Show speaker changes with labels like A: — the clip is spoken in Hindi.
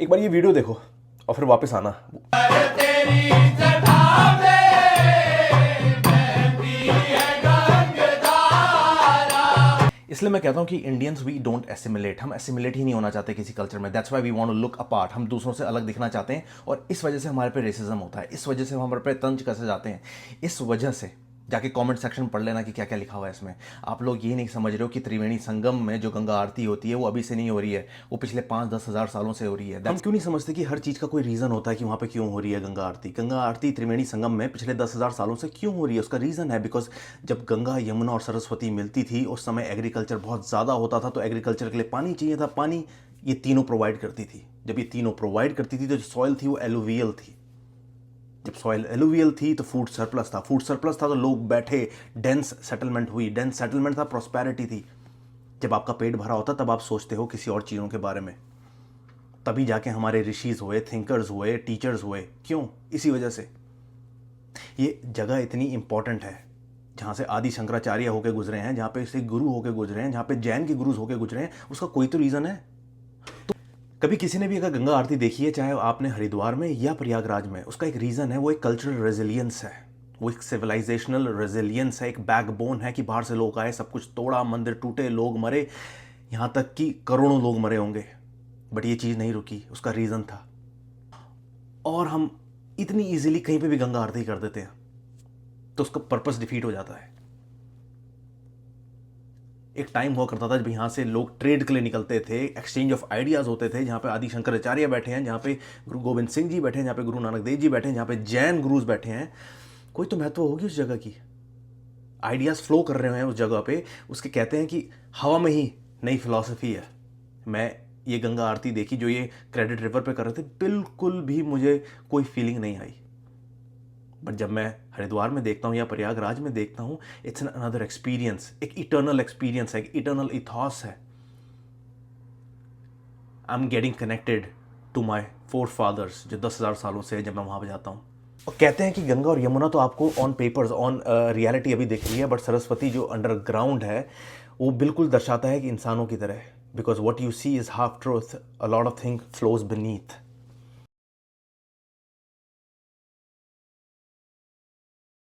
A: एक बार ये वीडियो देखो और फिर वापस आना। इसलिए मैं कहता हूं कि इंडियंस वी डोंट एसिमिलेट, हम एसिमिलेट ही नहीं होना चाहते किसी कल्चर में। That's why we want to look apart, हम दूसरों से अलग दिखना चाहते हैं और इस वजह से हमारे पे रेसिज्म होता है, इस वजह से हमारे पे तंज कसे जाते हैं। इस वजह से जाके कमेंट सेक्शन पढ़ लेना कि क्या क्या लिखा हुआ है इसमें। आप लोग ये नहीं समझ रहे हो कि त्रिवेणी संगम में जो गंगा आरती होती है वो अभी से नहीं हो रही है, वो पिछले 5-10 हज़ार सालों से हो रही है। हम क्यों नहीं समझते कि हर चीज़ का कोई रीज़न होता है कि वहाँ पे क्यों हो रही है गंगा आरती। गंगा आरती त्रिवेणी संगम में पिछले 10,000 सालों से क्यों हो रही है, उसका रीज़न है बिकॉज जब गंगा, यमुना और सरस्वती मिलती थी उस समय एग्रीकल्चर बहुत ज़्यादा होता था, तो एग्रीकल्चर के लिए पानी चाहिए था। पानी ये तीनों प्रोवाइड करती थी। जब ये तीनों प्रोवाइड करती थी तो जो सॉइल थी वो एलुवियल थी। जब सॉइल एलुवियल थी तो फूड सरप्लस था, फूड सरप्लस था तो लोग बैठे, डेंस सेटलमेंट हुई, डेंस सेटलमेंट था, प्रॉस्पेरिटी थी। जब आपका पेट भरा होता तब आप सोचते हो किसी और चीज़ों के बारे में, तभी जाके हमारे ऋषिज हुए, थिंकर्स हुए, टीचर्स हुए। क्यों? इसी वजह से। ये जगह इतनी इंपॉर्टेंट है जहाँ से आदि शंकराचार्य होके गुजरे हैं, जहाँ पे सिख गुरु होके गुजरे हैं, जहाँ पे जैन के गुरुज होके गुजरे हैं, उसका कोई तो रीज़न है। कभी किसी ने भी अगर गंगा आरती देखी है, चाहे आपने हरिद्वार में या प्रयागराज में, उसका एक रीज़न है, वो एक कल्चरल रेजिलियंस है, वो एक सिविलाइजेशनल रेजिलियंस है, एक बैकबोन है कि बाहर से लोग आए, सब कुछ तोड़ा, मंदिर टूटे, लोग मरे, यहाँ तक कि करोड़ों लोग मरे होंगे, बट ये चीज़ नहीं रुकी, उसका रीज़न था। और हम इतनी ईजिली कहीं पे भी गंगा आरती कर देते हैं तो उसका पर्पस डिफीट हो जाता है। एक टाइम हुआ करता था जब यहाँ से लोग ट्रेड के लिए निकलते थे, एक्सचेंज ऑफ आइडियाज़ होते थे, जहाँ पे आदि शंकराचार्य बैठे हैं, जहाँ पे गुरु गोविंद सिंह जी बैठे हैं, जहाँ पे गुरु नानक देव जी बैठे हैं, जहाँ पे जैन गुरुज बैठे हैं। कोई तो महत्व होगी उस जगह की, आइडियाज़ फ्लो कर रहे हैं उस जगह पे। उसके कहते हैं कि हवा में ही नई फिलॉसफी है। मैं ये गंगा आरती देखी जो ये क्रेडिट रिवर पे कर रहे थे, बिल्कुल भी मुझे कोई फीलिंग नहीं आई। बट जब मैं हरिद्वार में देखता हूँ या प्रयागराज में देखता हूँ, इट्स एन अनदर एक्सपीरियंस, एक इटर्नल एक्सपीरियंस है, एक इटर्नल इथॉस है। I am getting connected to my forefathers जो 10,000 सालों से है जब मैं वहाँ पर जाता हूँ। और कहते हैं कि गंगा और यमुना तो आपको ऑन पेपर्स, ऑन रियलिटी अभी दिख रही है, बट सरस्वती जो अंडरग्राउंड है वो बिल्कुल दर्शाता है कि इंसानों की तरह, because what you see is half truth, a lot of thing flows beneath.